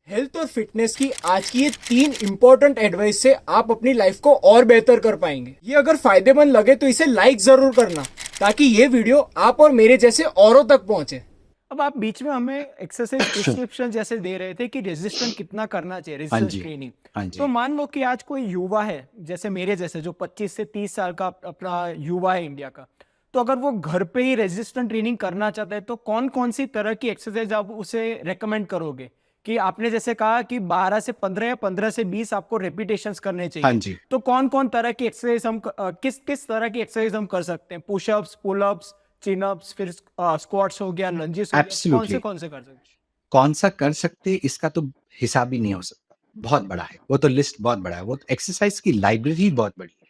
Health और fitness की आज की ये 3 इंपॉर्टेंट एडवाइस से आप अपनी लाइफ को और बेहतर कर पाएंगे। ये अगर फायदेमंद लगे तो इसे लाइक जरूर करना, ताकि ये वीडियो आप और मेरे जैसे औरों तक पहुंचे। अब आप बीच में हमें एक्सरसाइज प्रिस्क्रिप्शन जैसे दे रहे थे कि रेजिस्टेंस कितना करना चाहिए, हाँ रेजिस्टेंस जी, ट्रेनिंग। हाँ तो जी। मान लो कि आज कोई युवा है, जैसे मेरे जैसे जो 25 से 30 साल का अपना युवा है इंडिया का, तो अगर वो घर पे ही रेजिस्टेंस ट्रेनिंग करना चाहता है तो कौन कौन सी तरह की एक्सरसाइज आप उसे रेकमेंड करोगे? कि आपने जैसे कहा कि 12 से 15 या 15 से 20 आपको रेपिटेशंस करने हाँ चाहिए। जी। तो कौन कौन तरह की एक्सरसाइज हम किस किस तरह की एक्सरसाइज हम कर सकते हैं? पुशअप्स, पुलअप्स, चिन अप्स, फिर स्क्वाट्स हो गया, लंजेस हो गया, एब्सोल्युटली। कौन से कर सकते हैं? कौन-सा कर सकते हैं इसका तो हिसाब ही नहीं हो सकता। बहुत बड़ा है, वो तो लिस्ट बहुत बड़ा है, वो एक्सरसाइज की लाइब्रेरी बहुत बड़ी है।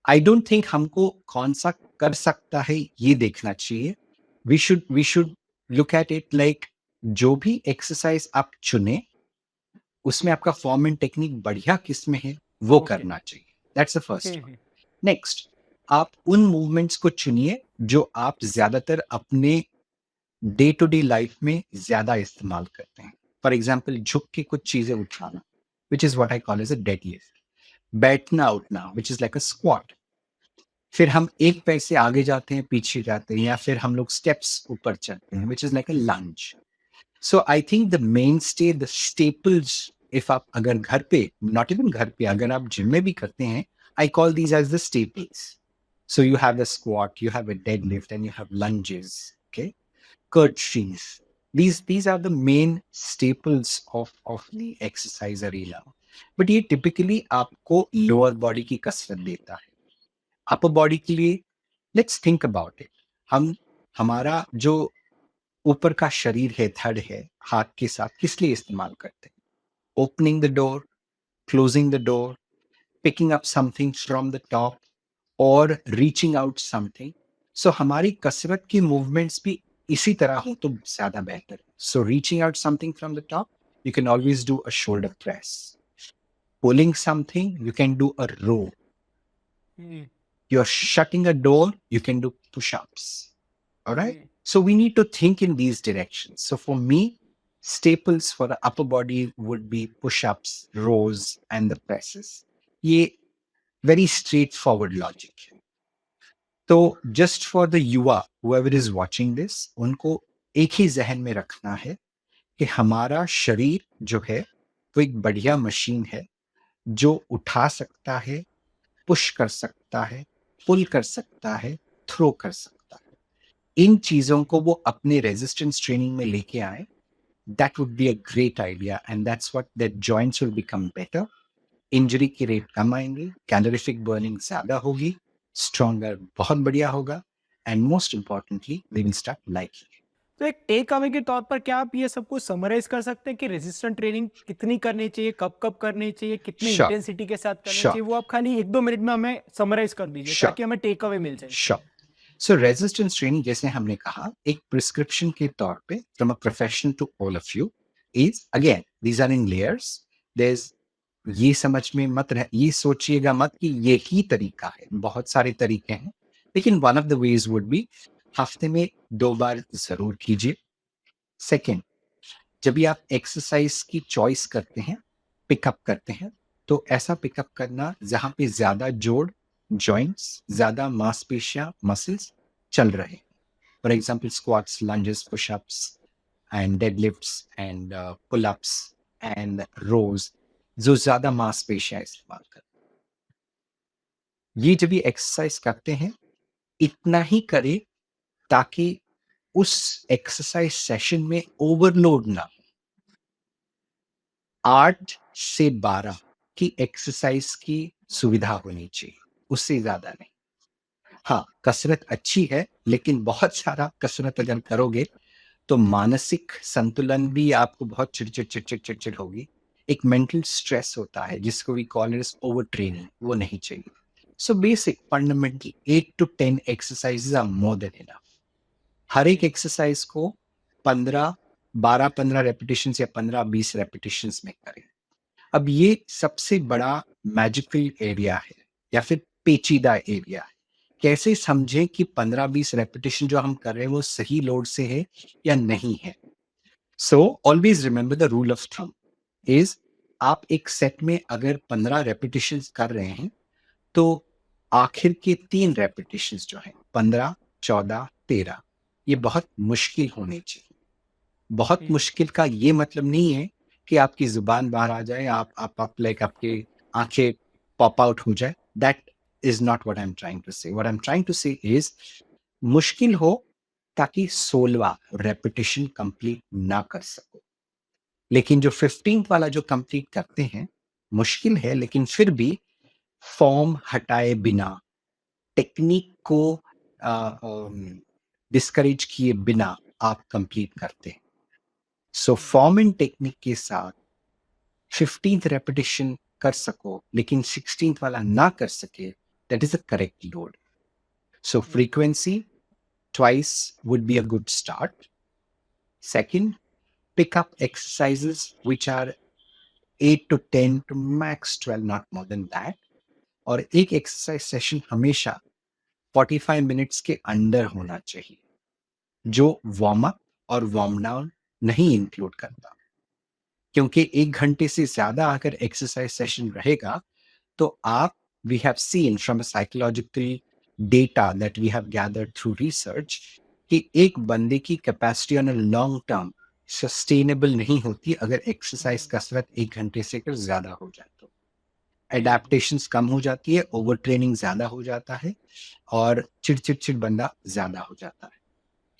आई डोंट थिंक हमको कौन-सा कर सकता है ये देखना चाहिए। We should look at it like जो भी एक्सरसाइज आप चुनें, उसमें आपका फॉर्म एंड टेक्निक बढ़िया किसमें है, वो ओके। करना चाहिए। That's the first one. Hmm. Next, आप उन मूवमेंट्स को चुनिए जो आप ज़्यादातर अपने डे टू डे लाइफ में ज्यादा इस्तेमाल करते हैं। फॉर एग्जाम्पल, झुक के कुछ चीजें उठाना, which is what I call as a deadlift. बैठना उठना, which is like a squat. फिर हम एक पैर से आगे जाते हैं, पीछे जाते हैं, या फिर हम लोग स्टेप्स ऊपर चलते हैं, which is like a lunge. So I think the mainstay, the staples, if आप अगर घर पे, नॉट इवन घर पे, अगर आप जिम में भी करते हैं, I call these as the staples. So you have a squat, you have a deadlift, and you have lunges. Okay, curtsies. These are the main staples of the exercise arena. But ये typically आपको lower body की कसरत देता है. Upper body के लिए, let's think about it. हम हमारा जो ऊपर का शरीर है, थड़ है, हाथ के साथ किस लिए इस्तेमाल करते हैं? Opening the door, closing the door, picking up something from the top, और रीचिंग आउट समथिंग. सो हमारी कसरत की मूवमेंट्स भी इसी तरह हो तो ज्यादा बेहतर. So reaching out something from the top, you can always do a shoulder press. Pulling something, you can do a row. Hmm. You are shutting a door, you can do push-ups. Alright? Hmm. So we need to think in these directions. So for me, staples for the upper body would be push-ups, rows, and the presses. ये very straightforward logic है. तो just for the युवा, whoever is watching this, उनको एक ही जहन में रखना है कि हमारा शरीर जो है वो एक बढ़िया मशीन है जो उठा सकता है, पुश कर सकता है, पुल कर सकता है, थ्रो कर सकता है. इन चीजों को वो अपने रेजिस्टेंस ट्रेनिंग में लेके आए. That would be a great idea, and that's what that joints will become better. Injury की रेट कम आएंगे, कैलोरीफिक बर्निंग ज्यादा होगी, स्ट्रॉन्गर बहुत बढ़िया होगा, and most importantly they will start liking it. तो एक टेक अवे के तौर पर क्या आप ये सब कुछ समराइज कर सकते हैं कि रेजिस्टेंट ट्रेनिंग कितनी करनी चाहिए, कब कब करनी चाहिए, कितने श्योर, इंटेंसिटी के साथ करनी श्योर, चाहिए, वो आप खाली 1-2 मिनट में हमें समराइज कर दीजिए श्योर, ताकि हमें टेक अवे मिल जाए। श्योर. सो रेजिस्टेंस ट्रेनिंग, जैसे हमने कहा, एक प्रिस्क्रिप्शन के तौर पे from a professional to all of you, is again these are in layers. There is, ये समझ में मत रह, ये सोचिएगा मत कि ये ही तरीका है. बहुत सारे तरीके हैं, लेकिन one of the ways would be हफ्ते में 2 बार जरूर कीजिए. सेकेंड, जब भी आप एक्सरसाइज की चॉइस करते हैं, पिकअप करते हैं, तो ऐसा पिकअप करना जहां पे ज्यादा जोड़, जॉइंट्स, ज्यादा मांसपेशियां, मसल्स चल रहे. For example, squats, lunges, push-ups, and deadlifts, and pull-ups, and rows, जो ज्यादा मांसपेशियां इस्तेमाल करते हैं. ये जब भी एक्सरसाइज करते हैं, इतना ही करें ताकि उस एक्सरसाइज सेशन में ओवरलोड ना. 8 से 12 की एक्सरसाइज की सुविधा होनी चाहिए, उससे ज्यादा नहीं. हाँ, कसरत अच्छी है, लेकिन बहुत सारा कसरत अगर करोगे तो मानसिक संतुलन भी आपको बहुत चिड़चिड़ चिड़चिड़ चिड़चिड़ होगी. एक मेंटल स्ट्रेस होता है जिसको we call it over training, वो नहीं चाहिए. So basic fundamental 8 to 10 exercises are more than enough. हर एक एक्सरसाइज को 12 रेपिटेशन या 15-20 रेपिटेशन में करें. अब ये सबसे बड़ा मैजिकल एरिया है, या फिर पेचीदा एरिया है. कैसे समझें कि 15-20 रेपिटेशन जो हम कर रहे हैं वो सही लोड से है या नहीं है? So always remember the rule of thumb. Is आप एक सेट में अगर 15 रेपिटेशंस कर रहे हैं तो आखिर के 3 रेपिटेशंस जो हैं 15, 14, 13 ये बहुत मुश्किल होने चाहिए। बहुत मुश्किल का ये मतलब नहीं है कि आपकी जुबान बाहर आ जाए, आप लाइक आपके आंखें पॉप आउट हो जाए। That is not what I am trying to say. What I am trying to say is मुश्किल हो ताकि 16वां रेपिटेशन कंप्लीट ना कर सको। लेकिन जो 15th वाला जो कंप्लीट करते हैं मुश्किल है, लेकिन फिर भी फॉर्म हटाए बिना, टेक्निक को डिस्करेज किए बिना आप कंप्लीट करते हैं। सो फॉर्म एंड टेक्निक के साथ 15th रेपिटेशन कर सको लेकिन 16th वाला ना कर सके, that is a correct load. So frequency twice would be a good start. Second, pick up exercises which are 8 to 10 to max 12, not more than that. और एक एक्सरसाइज सेशन हमेशा 45 मिनट्स के अंडर होना चाहिए जो वार्म अप और warm down नहीं include करता। क्योंकि 1 घंटे से ज्यादा अगर एक्सरसाइज सेशन रहेगा तो आप, we have seen from a psychological data that we have gathered through research कि एक बंदे की capacity on a long term sustainable नहीं होती अगर एक्सरसाइज कसरत 1 घंटे से अगर ज्यादा हो जाए तो एडेप्टेशंस कम हो जाती है, ओवर ट्रेनिंग ज्यादा हो जाता है और चिड़चिड़ बंदा ज्यादा हो जाता है।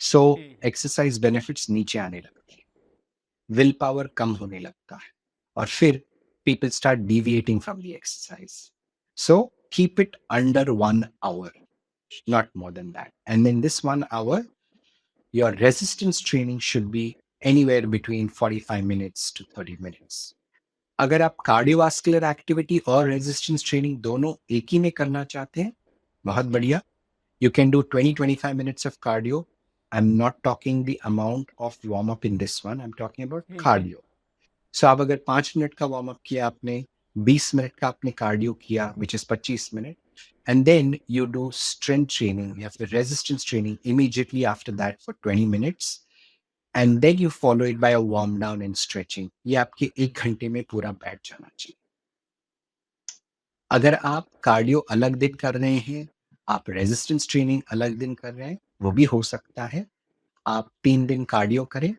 सो एक्सरसाइज बेनिफिट्स नीचे आने लगते हैं, विल पावर कम होने लगता है और फिर people start deviating from the exercise. So keep it under 1 hour, not more than that. And in this 1 hour, your resistance training should be anywhere between 45 minutes to 30 minutes. अगर आप cardiovascular activity और resistance training दोनों एक ही में करना चाहते हैं, बहुत बढ़िया, you can do 20-25 minutes of cardio. I'm not talking the amount of warm up in this one, I'm talking about cardio. सो आप अगर 5 मिनट का वार्म अप किया आपने, 20 मिनट का आपने कार्डियो किया which is 25 minute, and then you do strength training या फिर resistance training immediately after that for 20 minutes and then you follow it by a warm down and stretching. ये आपके 1 घंटे में पूरा बैठ जाना चाहिए। अगर आप कार्डियो अलग दिन कर रहे हैं, आप रेजिस्टेंस ट्रेनिंग अलग दिन कर रहे हैं, वो भी हो सकता है। आप 3 दिन कार्डियो करें,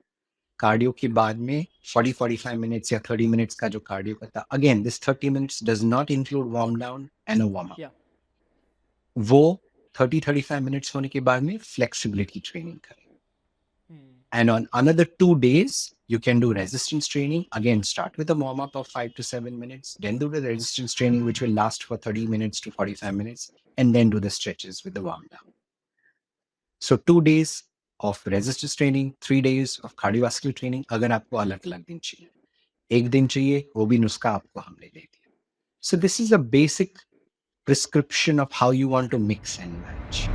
कार्डियो के बाद में 40-45 मिनट्स या 30 मिनट्स का जो कार्डियो करता, again this 30 minutes does not include warm down and a warm up. वो 30-35 मिनट्स होने के बाद में फ्लेक्सिबिलिटी ट्रेनिंग करें। And on another 2 days, you can do resistance training. Again, start with a warm up of 5 to 7 minutes, then do the resistance training, which will last for 30 minutes to 45 minutes, and then do the stretches with the warm down. So 2 days of resistance training, 3 days of cardiovascular training, अगर आपको अलग-अलग दिन चाहिए। 1 दिन चाहिए, वो भी नुस्खा आपको हमने दे दिया। So this is a basic prescription of how you want to mix and match.